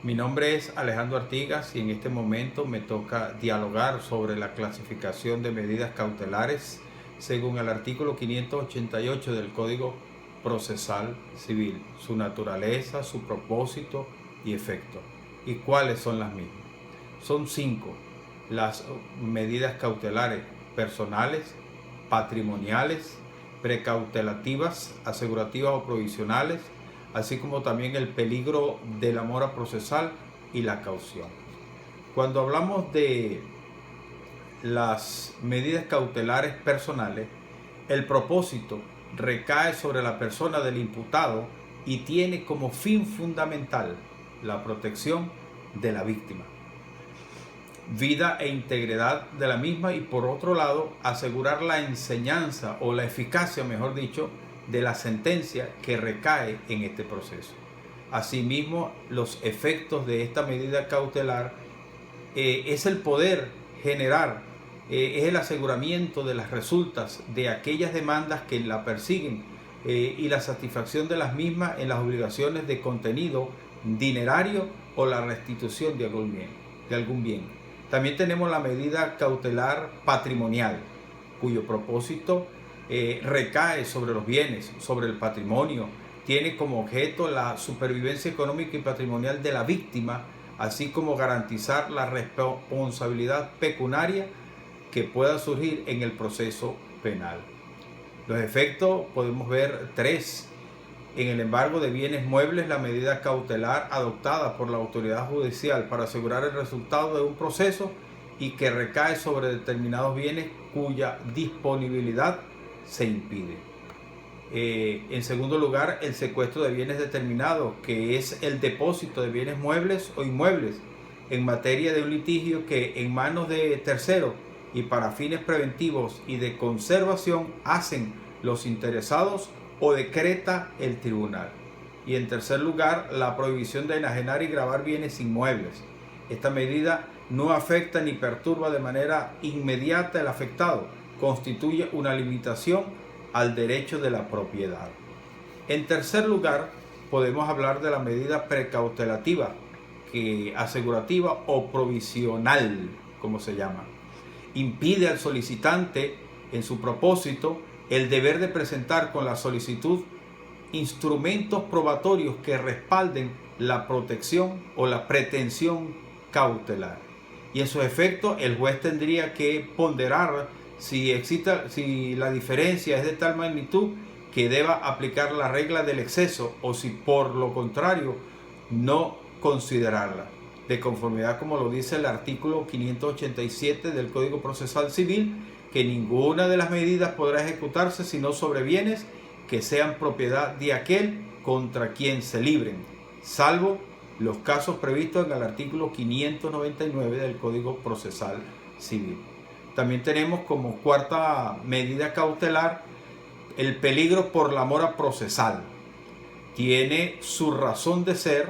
Mi nombre es Alejandro Artigas y en este momento me toca dialogar sobre la clasificación de medidas cautelares según el artículo 588 del Código Procesal Civil, su naturaleza, su propósito y efecto. ¿Y cuáles son las mismas? Son 5 las medidas cautelares: personales, patrimoniales, precautelativas, asegurativas o provisionales, así como también el peligro de la mora procesal y la caución. Cuando hablamos de las medidas cautelares personales, el propósito recae sobre la persona del imputado y tiene como fin fundamental la protección de la víctima, vida e integridad de la misma, y por otro lado asegurar la enseñanza o la eficacia, mejor dicho, de la sentencia que recae en este proceso. Asimismo, los efectos de esta medida cautelar es el poder generar, es el aseguramiento de las resultas de aquellas demandas que la persiguen y la satisfacción de las mismas en las obligaciones de contenido dinerario o la restitución de algún bien. También tenemos la medida cautelar patrimonial, cuyo propósito recae sobre los bienes, sobre el patrimonio, tiene como objeto la supervivencia económica y patrimonial de la víctima, así como garantizar la responsabilidad pecuniaria que pueda surgir en el proceso penal. Los efectos podemos ver 3. En el embargo de bienes muebles, la medida cautelar adoptada por la autoridad judicial para asegurar el resultado de un proceso y que recae sobre determinados bienes cuya disponibilidad se impide. En segundo lugar, el secuestro de bienes determinados, que es el depósito de bienes muebles o inmuebles en materia de un litigio que en manos de terceros y para fines preventivos y de conservación hacen los interesados o decreta el tribunal. Y en tercer lugar, la prohibición de enajenar y gravar bienes inmuebles. Esta medida no afecta ni perturba de manera inmediata el afectado, constituye una limitación al derecho de la propiedad. En tercer lugar, podemos hablar de la medida precautelativa, asegurativa o provisional, como se llama. Impide al solicitante, en su propósito, el deber de presentar con la solicitud instrumentos probatorios que respalden la protección o la pretensión cautelar. Y en su efecto, el juez tendría que ponderar si la diferencia es de tal magnitud que deba aplicar la regla del exceso, o si por lo contrario no considerarla, de conformidad como lo dice el artículo 587 del Código Procesal Civil, que ninguna de las medidas podrá ejecutarse sino sobre bienes que sean propiedad de aquel contra quien se libren, salvo los casos previstos en el artículo 599 del Código Procesal Civil. También tenemos como cuarta medida cautelar el peligro por la mora procesal. Tiene su razón de ser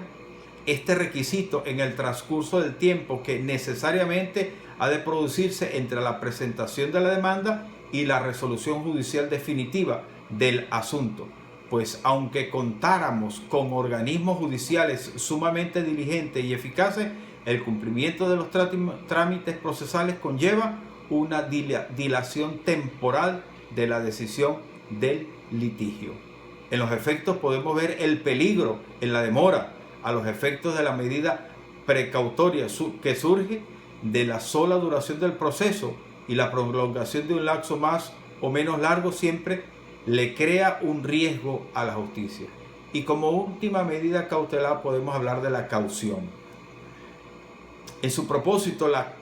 este requisito en el transcurso del tiempo que necesariamente ha de producirse entre la presentación de la demanda y la resolución judicial definitiva del asunto, pues aunque contáramos con organismos judiciales sumamente diligentes y eficaces, el cumplimiento de los trámites procesales conlleva una dilación temporal de la decisión del litigio. En los efectos podemos ver el peligro en la demora a los efectos de la medida precautoria que surge de la sola duración del proceso, y la prolongación de un lapso más o menos largo siempre le crea un riesgo a la justicia. Y como última medida cautelar podemos hablar de la caución. En su propósito, la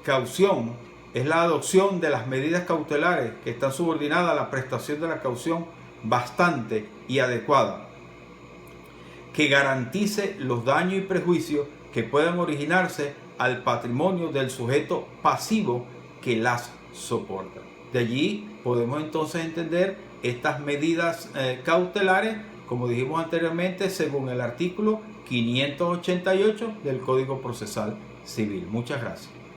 caución es la adopción de las medidas cautelares que están subordinadas a la prestación de la caución bastante y adecuada, que garantice los daños y prejuicios que puedan originarse al patrimonio del sujeto pasivo que las soporta. De allí podemos entonces entender estas medidas cautelares, como dijimos anteriormente, según el artículo 588 del Código Procesal Civil. Muchas gracias.